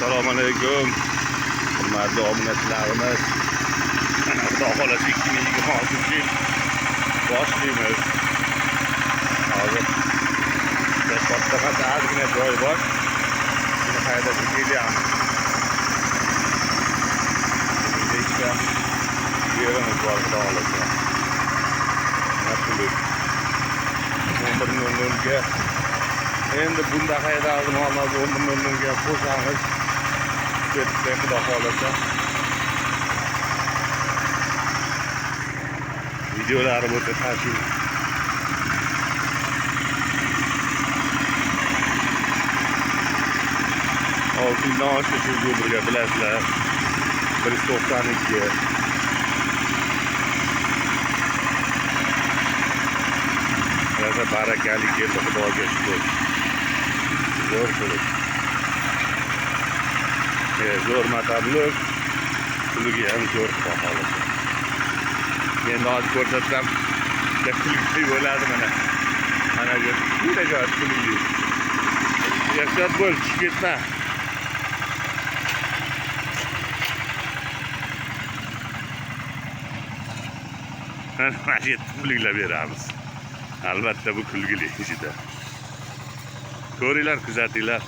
Assalomu alaykum. Hurmatli obunachilarimiz. Xudo xolasa 2026-yil boshlaymiz. Hozir katta ozgina joy bor. Buni haydab kelyapmiz. Bizda yerimiz bor, xudo xolasa. Nasiblik. 11:00 ga endi bunda haydaldim, hozir 11:00 ga qo'shamiz. Ketdi, xudo xolasa. Videolarım o'ta tashkil. Oltindan oshdi shu go'brga, bilasizlar. 192. Yana barakali keldi, xudoga shukr. Zo'r qilib. Zo'r matablik. Puliga ham zo'r, xudo xolasa. Endi hozir ko'rsatsam kulgili bo'ladi mana. Mana bu juda joy kulgili. Ehtiyot bo'l, tushib ketma. Mana shu yerda puliklab beramiz. Albatta bu kulgili ichida. Ko'ringlar, kuzatinglar.